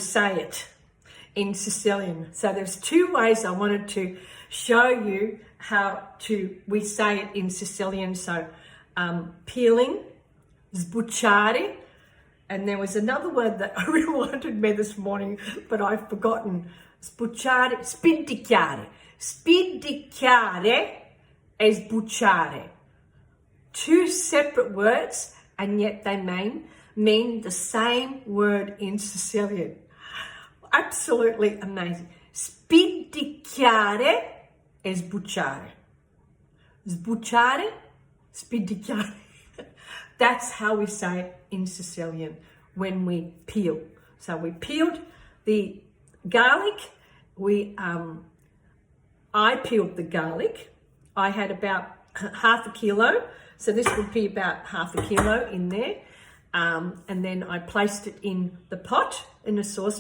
say it in Sicilian. So there's two ways I wanted to show you how we say it in Sicilian. So peeling, sbuchare, and there was another word that reminded me this morning, but I've forgotten. Sbuchare, sbidichiare. Sbidichiare e sbuchare. Two separate words, and yet they mean the same word in Sicilian. Absolutely amazing. Sbidichiare e sbuchare. Sbuchare, sbidichiare. That's how we say it in Sicilian when we peel. So we peeled the garlic. I peeled the garlic. I had about half a kilo. So this would be about half a kilo in there. And then I placed it in the pot, in the sauce.